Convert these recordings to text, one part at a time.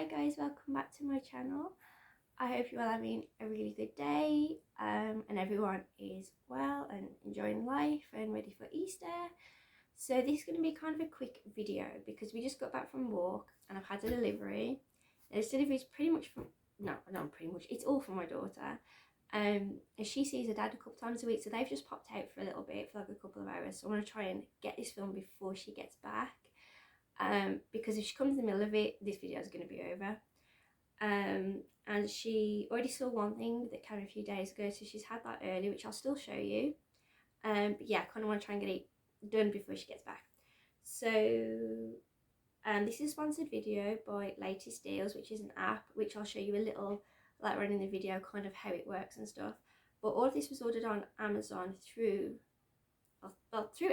guys, welcome back to my channel. I hope you're all having a really good day and everyone is well and enjoying life and ready for Easter. So this is going to be kind of a quick video because we just got back from walk and I've had a delivery. Now, this delivery is pretty much from, no, not pretty much, it's all from my daughter. And she sees her dad a couple times a week, so they've just popped out for a little bit, for like a couple of hours. So I want to try and get this filmed before she gets back. Because if she comes in the middle of it, this video is going to be over. And she already saw one thing that came a few days ago, so she's had that early, which I'll still show you. But yeah, I kind of want to try and get it done before she gets back. So this is a sponsored video by Latest Deals, which is an app which I'll show you a little later on in the video, kind of how it works and stuff. But all of this was ordered on Amazon through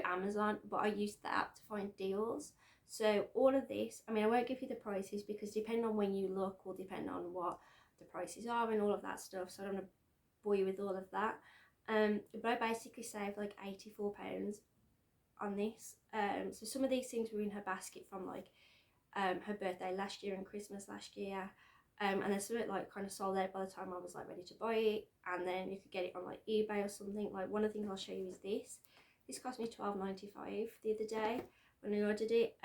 Amazon, but I used the app to find deals. So all of this, I mean, I won't give you the prices because depending on when you look will depend on what the prices are and all of that stuff, so I don't want to bore you with all of that. But I basically saved like £84 on this. So some of these things were in her basket from like her birthday last year and Christmas last year. And then some of it like kind of sold out by the time I was like ready to buy it, and then you could get it on like eBay or something. Like one of the things I'll show you is this. This cost me $12.95 the other day when I ordered it.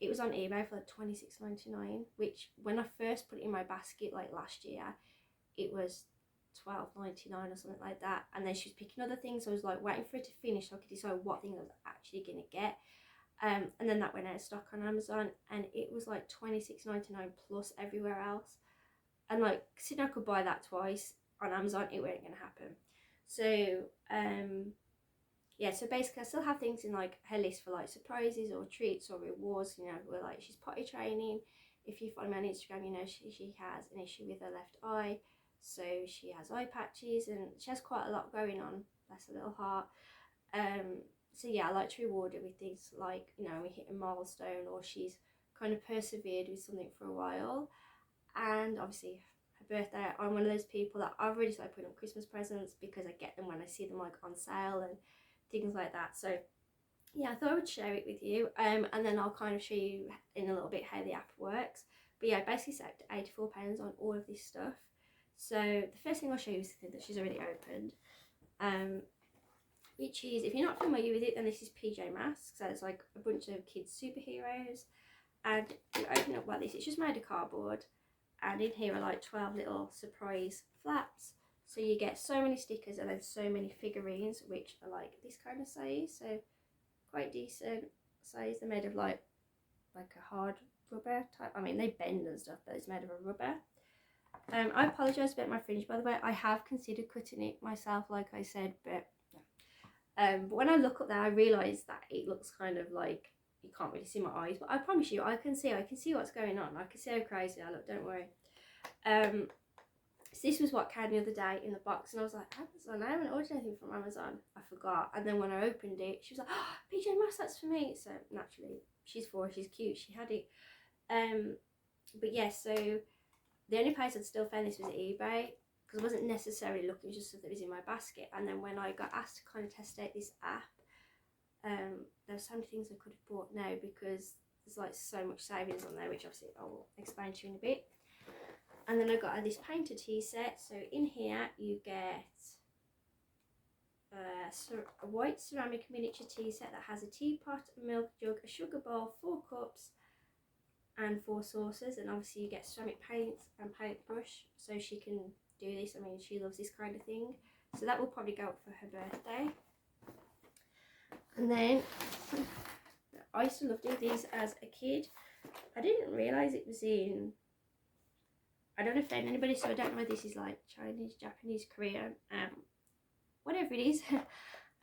It was on eBay for like $26.99, which when I first put it in my basket like last year, it was $12.99 or something like that. And then she was picking other things, so I was like waiting for it to finish so I could decide what thing I was actually gonna get. And then that went out of stock on Amazon, and it was like $26.99 plus everywhere else. And like, considering I could buy that twice on Amazon, it weren't gonna happen. So yeah, so basically I still have things in like her list for like surprises or treats or rewards. You know, where like she's potty training. If you follow me on Instagram, you know she has an issue with her left eye, so she has eye patches and she has quite a lot going on. Bless her little heart. So yeah, I like to reward her with things like, you know, we hit a milestone or she's kind of persevered with something for a while. And obviously her birthday, I'm one of those people that I've already started putting up Christmas presents because I get them when I see them like on sale and things like that. So yeah, I thought I would share it with you, and then I'll kind of show you in a little bit how the app works. But yeah, I basically saved £84 on all of this stuff. So the first thing I'll show you is the thing that she's already opened, which is, if you're not familiar with it, then this is PJ Masks. So it's like a bunch of kids superheroes, and you open it up like this. It's just made of cardboard, and in here are like 12 little surprise flaps. So you get so many stickers and then so many figurines, which are like this kind of size, so quite decent size. They're made of like a hard rubber type. I mean, they bend and stuff, but it's made of a rubber. I apologise about my fringe, by the way. I have considered cutting it myself, like I said, but but when I look up there, I realise that it looks kind of like you can't really see my eyes. But I promise you, I can see what's going on. I can see how crazy I look. Don't worry. So this was what came the other day in the box, and I was like, Amazon, I haven't ordered anything from Amazon. I forgot. And then when I opened it, she was like, oh, PJ Masks, that's for me. So naturally, she's cute, she had it. But yeah, so the only place I'd still found this was at eBay, because I wasn't necessarily looking, just stuff that was in my basket. And then when I got asked to kind of test out this app, there were so many things I could have bought now, because there's like so much savings on there, which obviously I will explain to you in a bit. And then I got this painter tea set. So in here you get a white ceramic miniature tea set that has a teapot, a milk jug, a sugar bowl, 4 cups and 4 saucers. And obviously you get ceramic paint and paintbrush, so she can do this. I mean, she loves this kind of thing. So that will probably go up for her birthday. And then I used to love doing these as a kid. I didn't realise it was in, I don't offend anybody, so I don't know whether this is like Chinese, Japanese, Korean, whatever it is.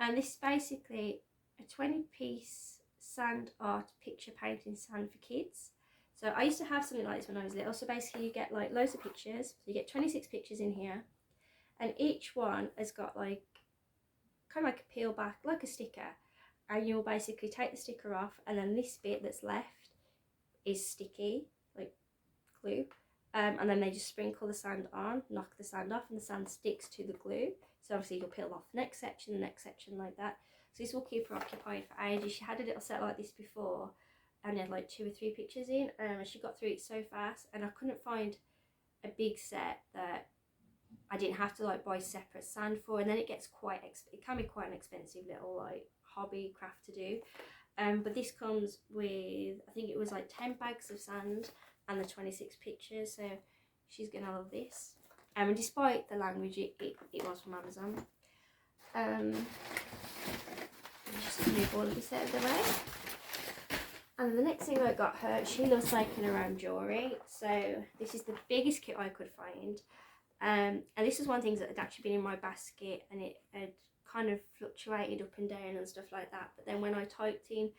And this is basically a 20-piece sand art picture painting sand for kids. So I used to have something like this when I was little. So basically you get like loads of pictures. So you get 26 pictures in here, and each one has got like kind of like a peel back, like a sticker. And you'll basically take the sticker off, and then this bit that's left is sticky, like glue. And then they just sprinkle the sand on, knock the sand off, and the sand sticks to the glue. So obviously you'll peel off the next section like that. So this will keep her occupied for ages. She had a little set like this before, and had like 2 or 3 pictures in, and she got through it so fast, and I couldn't find a big set that I didn't have to like buy separate sand for, and then it gets quite it can be quite an expensive little like hobby craft to do. But this comes with, I think it was like 10 bags of sand and the 26 pictures, so she's gonna love this. And despite the language, it was from Amazon. Just move all of this out of the way. And the next thing I got her, she loves making her own jewellery, so this is the biggest kit I could find. And this is one thing that had actually been in my basket, and it had kind of fluctuated up and down and stuff like that. But then when I typed in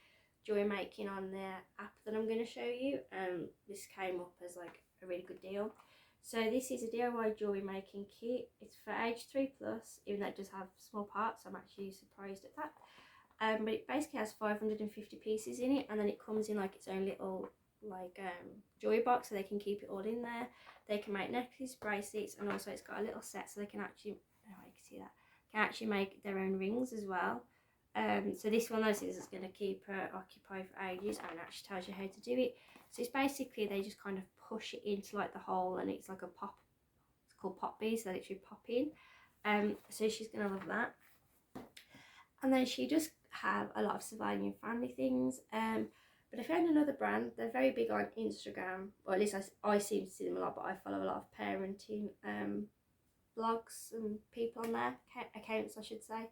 jewellery making on the app that I'm going to show you, this came up as like a really good deal. So this is a DIY jewellery making kit. It's for age 3+, even though it does have small parts. I'm actually surprised at that. But it basically has 550 pieces in it, and then it comes in like its own little like jewellery box, so they can keep it all in there. They can make necklaces, bracelets, and also it's got a little set so they can actually, oh, you can see that, can actually make their own rings as well. So this one of those is going to keep her occupied for ages, and actually tells you how to do it. So it's basically, they just kind of push it into like the hole, and it's like a pop, it's called pop beads, so that it should pop in. So she's going to love that. And then she does have a lot of surviving family things, but I found another brand. They're very big on Instagram, or at least I seem to see them a lot, but I follow a lot of parenting blogs and people on their accounts, I should say.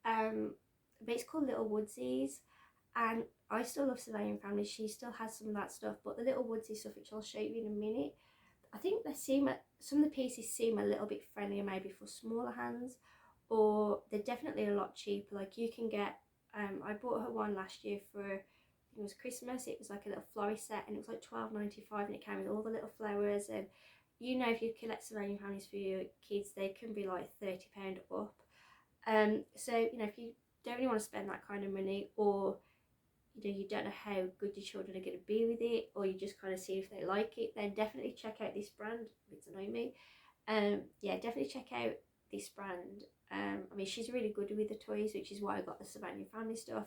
But it's called Little Woodsies, and I still love surveying families. She still has some of that stuff, but the Little Woodsy stuff, which I'll show you in a minute, I think they seem, some of the pieces seem a little bit friendlier maybe for smaller hands, or they're definitely a lot cheaper. Like you can get, I bought her one last year for, it was Christmas. It was like a little florist set, and it was like $12.95, and it came with all the little flowers. And you know, if you collect surveying families for your kids, they can be like £30 up. So you know, if you don't really want to spend that kind of money, or you know, you don't know how good your children are going to be with it, or you just kind of see if they like it, then definitely check out this brand. It's annoying me. Yeah, definitely check out this brand. I mean, she's really good with the toys, which is why I got the surveying family stuff.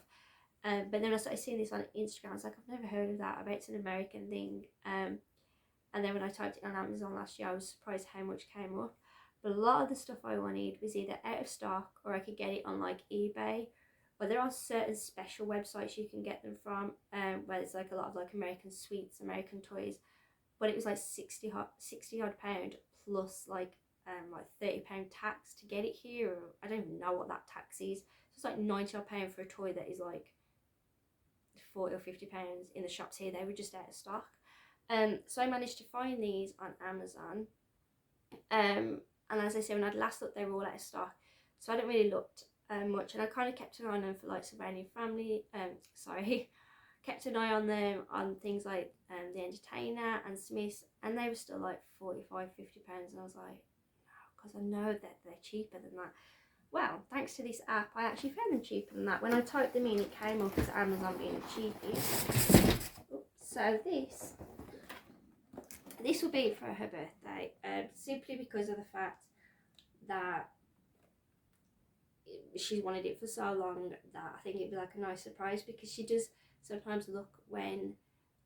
But then I started seeing this on Instagram. I was like, I've never heard of that. I bet it's an American thing. And then when I typed it on Amazon last year, I was surprised how much came up. But a lot of the stuff I wanted was either out of stock, or I could get it on like eBay, or there are certain special websites you can get them from, where there's like a lot of like American sweets, American toys. But it was like 60 odd pound plus like £30 tax to get it here. Or I don't even know what that tax is. So it's like 90 odd pound for a toy that is like 40 or 50 pounds in the shops here. They were just out of stock. So I managed to find these on Amazon. And as I said, when I'd last looked, they were all out of stock. So I didn't really look much, and I kind of kept an eye on them for like surveying family. Kept an eye on them on things like The Entertainer and Smith's, and they were still like £45, £50, and I was like, no, because I know that they're cheaper than that. Well, thanks to this app, I actually found them cheaper than that. When I typed them in, it came up as Amazon being the cheapest. Oops. So this will be for her birthday, simply because of the fact that she's wanted it for so long, that I think it'd be like a nice surprise, because she does sometimes look when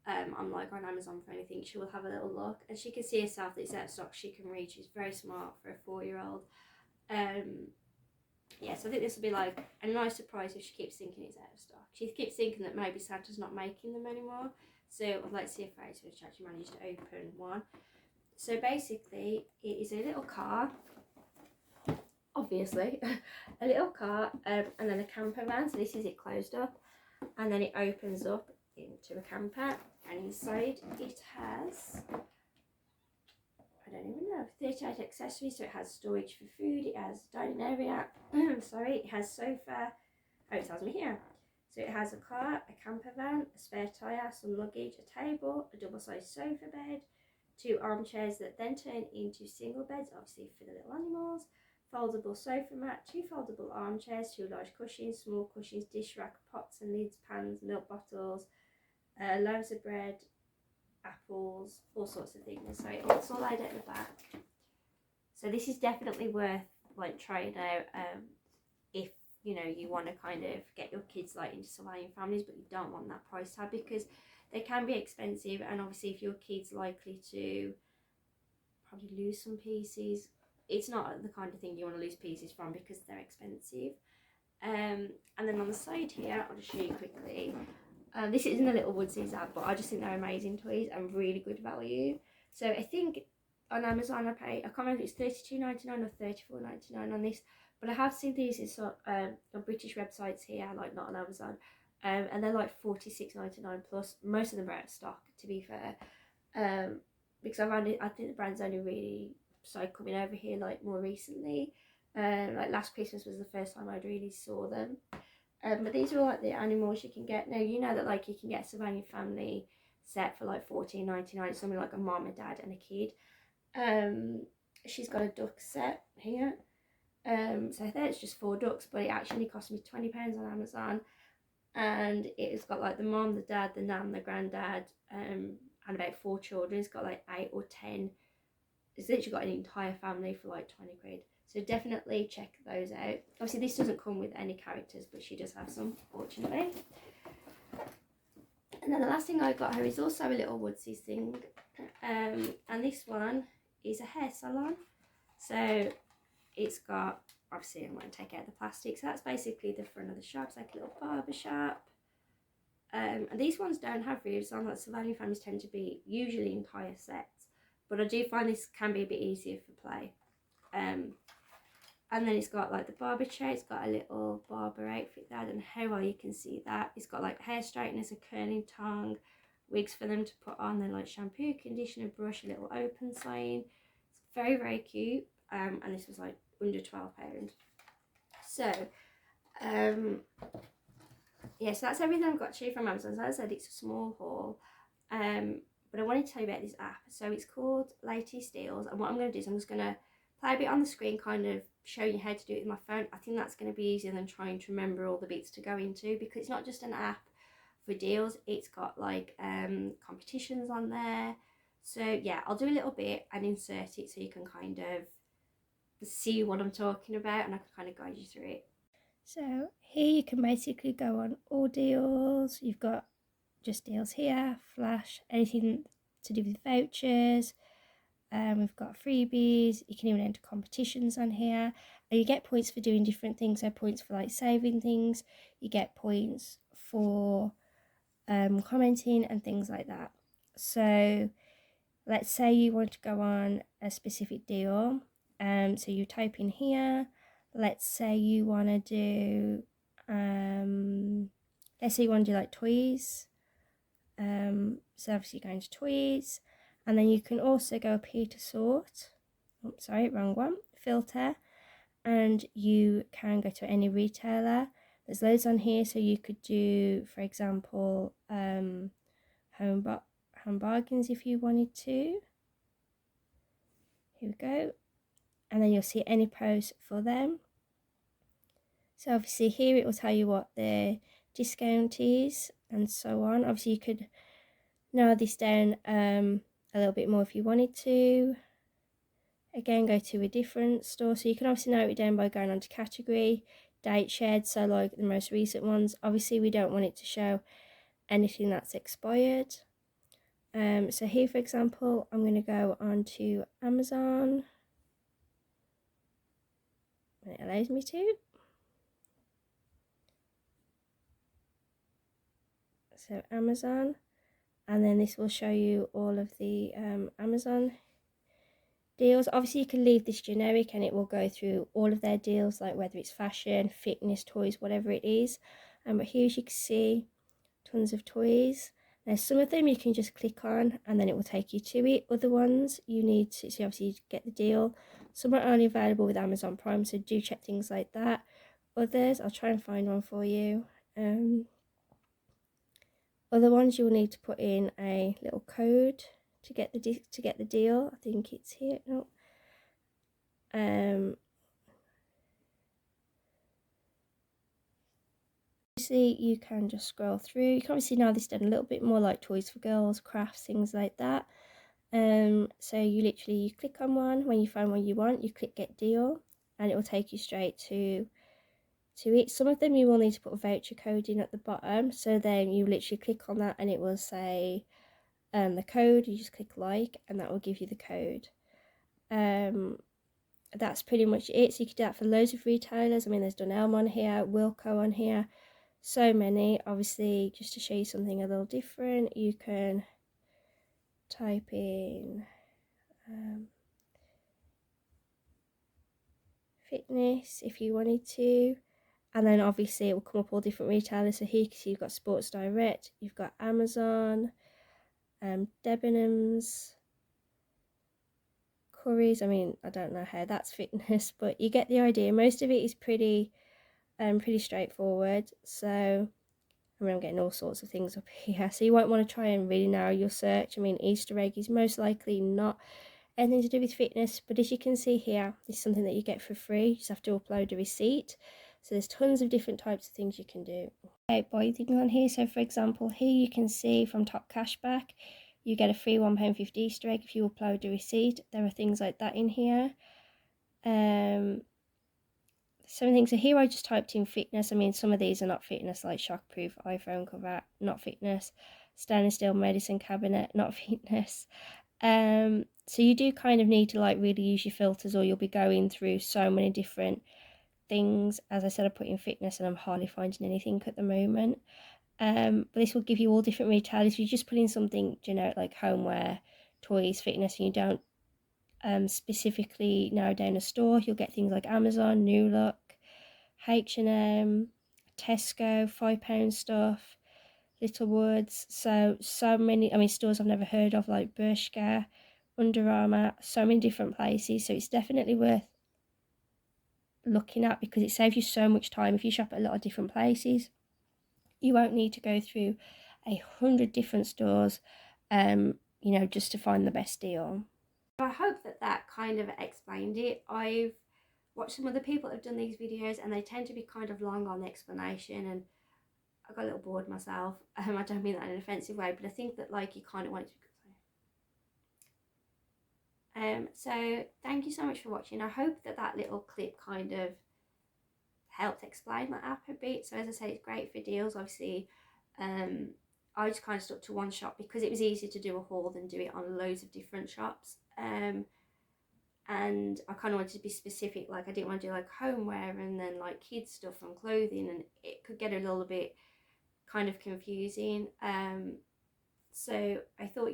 I'm like on Amazon for anything. She will have a little look, and she can see herself that it's out of stock. She can read. She's very smart for a 4-year-old. Yeah, so I think this will be like a nice surprise if she keeps thinking it's out of stock. She keeps thinking that maybe Santa's not making them anymore. So I'd like to see if Ray's actually managed to open one. So basically, it is a little car, obviously, a little car, and then a camper van. So this is it closed up, and then it opens up into a camper, and inside it has, I don't even know, 38 accessories. So it has storage for food, it has dining area, sorry, it has sofa, oh, it tells me here. So it has a car, a camper van, a spare tyre, some luggage, a table, a double-sized sofa bed, 2 armchairs that then turn into single beds, obviously for the little animals, foldable sofa mat, 2 foldable armchairs, 2 large cushions, small cushions, dish rack, pots and lids, pans, milk bottles, loaves of bread, apples, all sorts of things. So it's all laid at the back. So this is definitely worth like trying out if you know, you want to kind of get your kids like into surviving families, but you don't want that price tag because they can be expensive, and obviously if your kid's likely to probably lose some pieces, it's not the kind of thing you want to lose pieces from because they're expensive. And then on the side here, I'll just show you quickly. This isn't a little Woodsies ad, but I just think they're amazing toys and really good value. So I think on Amazon I can't remember if it's $32.99 or $34.99 on this, but I have seen these on British websites here, like not on Amazon, and they're like $46.99 plus. Most of them are out of stock, to be fair, because I think the brand's only really started coming over here like more recently. Like last Christmas was the first time I'd really saw them. But these are all like the animals you can get. Now, you know that like you can get a surviving family set for like $14.99, something like a mom, a dad and a kid. She's got a duck set here. So I think it's just 4 ducks, but it actually cost me £20 on Amazon. And it's got like the mom, the dad, the nan, the granddad, and about 4 children. It's got like 8 or 10. It's literally got an entire family for like 20 quid. So definitely check those out. Obviously this doesn't come with any characters, but she does have some, fortunately. And then the last thing I got her is also a little Woodsies thing. And this one is a hair salon. So it's got, obviously I'm going to take out the plastic. So that's basically the front of the shop. It's like a little barber shop. And these ones don't have roofs on. Like surviving families tend to be usually entire sets. But I do find this can be a bit easier for play. And then it's got like the barber chair, it's got a little barber outfit there. I don't know how well you can see that. It's got like hair straighteners, a curling tongue, wigs for them to put on, then like shampoo, conditioner, brush, a little open sign. It's very, very cute. And this was like under £12. So, yeah, so that's everything I've got to you from Amazon. So as I said, it's a small haul. But I wanted to tell you about this app. So it's called Latest Deals. And what I'm going to do is I'm just going to play a bit on the screen, kind of show you how to do it with my phone. I think that's going to be easier than trying to remember all the bits to go into, because it's not just an app for deals. It's got like competitions on there. So yeah, I'll do a little bit and insert it so you can kind of see what I'm talking about, and I can kind of guide you through it. So here you can basically go on all deals. You've got just deals here, flash, anything to do with vouchers. We've got freebies. You can even enter competitions on here, and you get points for doing different things. So points for like saving things, you get points for commenting and things like that. So let's say you want to go on a specific deal, so you type in here. Let's say you want to do like toys. So obviously you're going to toys, and then you can also go up here to sort. Oh, sorry, wrong one. Filter, and you can go to any retailer. There's loads on here, so you could do, for example, home bargains if you wanted to. Here we go, and then you'll see any post for them. So obviously here it will tell you what the discount is and so on. Obviously you could narrow this down a little bit more if you wanted to. Again, go to a different store. So you can obviously narrow it down by going on to category, date shared, so like the most recent ones. Obviously we don't want it to show anything that's expired. So here, for example, I'm going to go on to Amazon. And it allows me to. So Amazon, and then this will show you all of the Amazon deals. Obviously you can leave this generic and it will go through all of their deals, like whether it's fashion, fitness, toys, whatever it is. But here, as you can see, tons of toys. Now some of them you can just click on and then it will take you to it. Other ones you need to, so obviously you get the deal. Some are only available with Amazon Prime, so do check things like that. Others, I'll try and find one for you. Other ones you'll need to put in a little code to get the deal. I think it's here. No. Obviously you can just scroll through. You can obviously now this done a little bit more like toys for girls, crafts, things like that. So you click on one. When you find one you want, you click get deal, and it will take you straight to to it. Some of them you will need to put a voucher code in at the bottom, so then you literally click on that and it will say the code. You just click like and that will give you the code. That's pretty much it. So you can do that for loads of retailers. I mean, there's Dunelm on here, Wilko on here, so many. Obviously, just to show you something a little different, you can type in fitness if you wanted to, and then obviously it will come up all different retailers. So here you can see you've got Sports Direct, you've got Amazon, Debenhams, Curry's. I mean, I don't know how that's fitness, but you get the idea. Most of it is pretty straightforward. So I mean, I'm getting all sorts of things up here, so you won't want to try and really narrow your search. I mean, Easter egg is most likely not anything to do with fitness, but as you can see here, this is something that you get for free. You just have to upload a receipt. So there's tons of different types of things you can do. Okay, buying on here. So for example, here you can see from Top Cashback, you get a free £1.50 Easter egg if you upload a receipt. There are things like that in here. Some things. So here I just typed in fitness. I mean, some of these are not fitness, like shockproof iPhone cover, not fitness. Stainless steel medicine cabinet, not fitness. So you do kind of need to like really use your filters, or you'll be going through so many different things. As I said, I put in fitness and I'm hardly finding anything at the moment. But this will give you all different retailers. If you just put in something generic like homeware, toys, fitness, and you don't specifically narrow down a store, you'll get things like Amazon, New Look, H&M, Tesco, £5 stuff, Little Woods. So many, I mean, stores I've never heard of, like Bershka, Under Armour, so many different places. So it's definitely worth looking at because it saves you so much time. If you shop at a lot of different places, you won't need to go through 100 different stores, just to find the best deal. I hope that kind of explained it. I've watched some other people that have done these videos and they tend to be kind of long on the explanation, and I got a little bored myself. I don't mean that in an offensive way, but I think that like you kind of want it to be so thank you so much for watching. I hope that little clip kind of helped explain that app a bit. So as I say, it's great for deals. Obviously, I just kind of stuck to one shop because it was easier to do a haul than do it on loads of different shops. And I kind of wanted to be specific. Like I didn't want to do like homeware and then like kids stuff and clothing, and it could get a little bit kind of confusing. So I thought,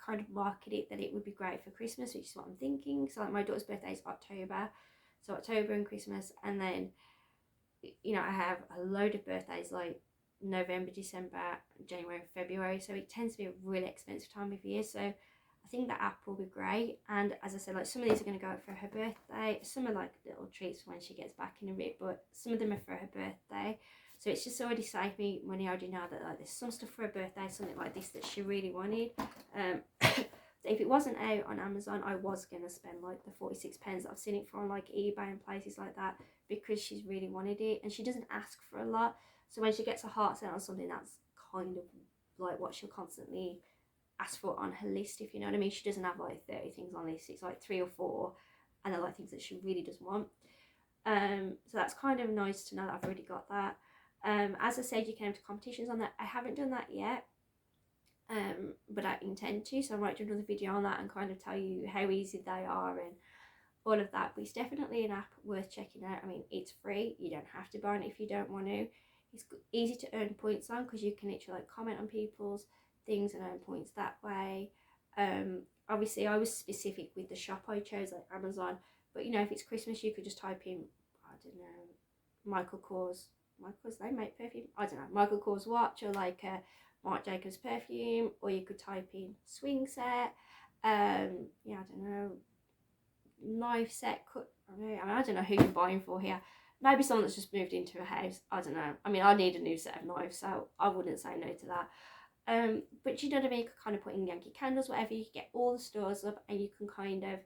kind of market it that it would be great for Christmas, which is what I'm thinking. So like my daughter's birthday is October, so October and Christmas, and then I have a load of birthdays like November, December, January, February, so it tends to be a really expensive time of year. So I think the app will be great. And as I said, like some of these are going to go out for her birthday, some are like little treats for when she gets back in a bit, but some of them are for her birthday. So it's just already saved me money. I already know that like there's some stuff for her birthday, something like this that she really wanted. If it wasn't out on Amazon, I was going to spend like the 46 pence. I've seen it for on like eBay and places like that because she's really wanted it, and she doesn't ask for a lot. So when she gets a heart set on something, that's kind of like what she'll constantly ask for on her list, if you know what I mean. She doesn't have like 30 things on this. It's like 3 or 4, and they're like things that she really does want. So that's kind of nice to know that I've already got that. As I said, you can enter competitions on that. I haven't done that yet, but I intend to, so I might do another video on that and kind of tell you how easy they are and all of that. But it's definitely an app worth checking out. I mean, it's free, you don't have to buy it if you don't want to. It's easy to earn points on because you can literally like comment on people's things and earn points that way. Obviously I was specific with the shop I chose, like Amazon, but if it's Christmas, you could just type in, I don't know, Michael Kors, they make perfume, I don't know, Michael Kors watch, or like a Marc Jacobs perfume, or you could type in swing set, I don't know, knife set, I don't know who you're buying for here. Maybe someone that's just moved into a house, I don't know. I mean, I need a new set of knives, so I wouldn't say no to that. But you know what I mean, you could kind of put in Yankee Candles, whatever, you can get all the stores up and you can kind of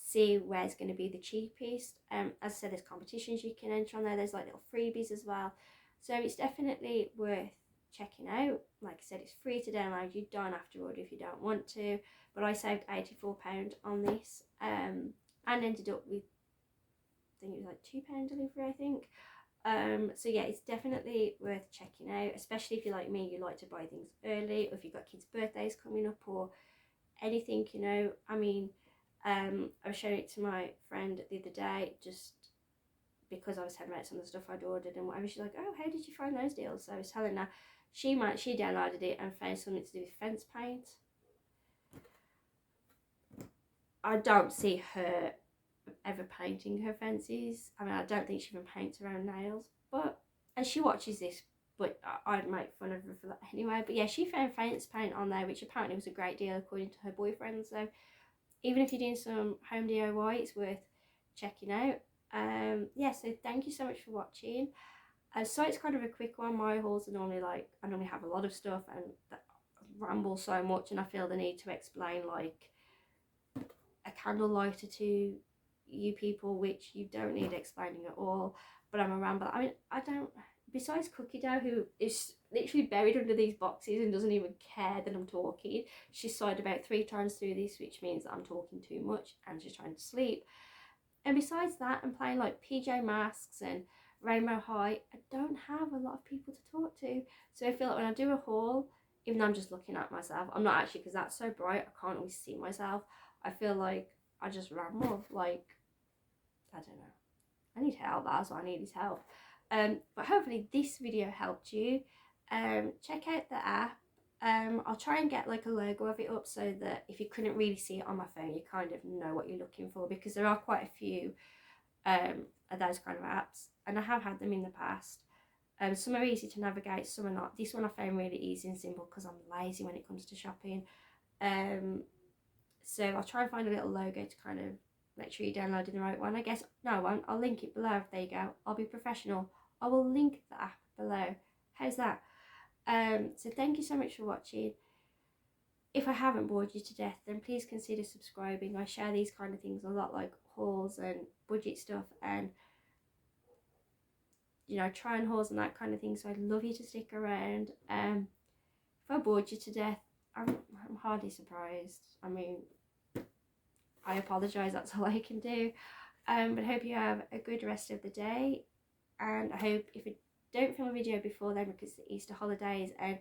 see where's going to be the cheapest. As I said, there's competitions you can enter on there, there's like little freebies as well. So it's definitely worth checking out. Like I said, it's free to download, you don't have to order if you don't want to, but I saved £84 on this, and ended up with think it was like £2 delivery, I think. So yeah, it's definitely worth checking out, especially if you're like me, you like to buy things early, or if you've got kids' birthdays coming up or anything, you know. I mean, I was showing it to my friend the other day, just because I was telling her about some of the stuff I'd ordered and whatever. She's like, oh, how did you find those deals? So I was telling her, she downloaded it and found something to do with fence paint. I don't see her ever painting her fences. I mean, I don't think she even paints her own nails, but, and she watches this, but I'd make fun of her for that anyway. But yeah, she found fence paint on there, which apparently was a great deal according to her boyfriend. So even if you're doing some home DIY, it's worth checking out. Yeah, so thank you so much for watching. So it's kind of a quick one. My hauls are normally like, I normally have a lot of stuff and that ramble so much, and I feel the need to explain like a candle lighter to you people, which you don't need explaining at all. But I'm a rambler. I mean, I don't, besides Cookie Dough, who is literally buried under these boxes and doesn't even care that I'm talking. She's sighed about 3 times through this, which means that I'm talking too much and she's trying to sleep. And besides that, I'm playing like PJ Masks and Rainbow High. I don't have a lot of people to talk to. So I feel like when I do a haul, even though I'm just looking at myself, I'm not actually, because that's so bright, I can't always see myself. I feel like I just ramble, like, I don't know. I need help, that's what I need is help. But hopefully this video helped you. Check out the app. I'll try and get like a logo of it up so that if you couldn't really see it on my phone, you kind of know what you're looking for, because there are quite a few of those kind of apps, and I have had them in the past. Some are easy to navigate, some are not. This one I found really easy and simple because I'm lazy when it comes to shopping. So I'll try and find a little logo to kind of make sure you're downloading the right one. I guess, no I won't, I'll link it below. There you go, I'll be professional. I will link the app below. How's that? So thank you so much for watching. If I haven't bored you to death, then please consider subscribing. I share these kind of things a lot, like hauls and budget stuff and, you know, trying hauls and that kind of thing. So I'd love you to stick around. If I bored you to death, I'm hardly surprised. I mean, I apologise, that's all I can do. But I hope you have a good rest of the day, and I hope if I don't film a video before then, because it's the Easter holidays, and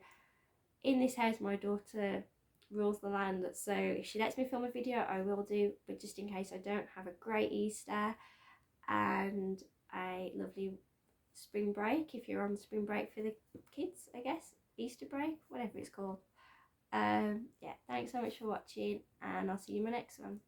in this house my daughter rules the land, so if she lets me film a video I will do, but just in case I don't, have a great Easter and a lovely spring break if you're on spring break for the kids, I guess, Easter break, whatever it's called. Yeah, thanks so much for watching, and I'll see you in my next one.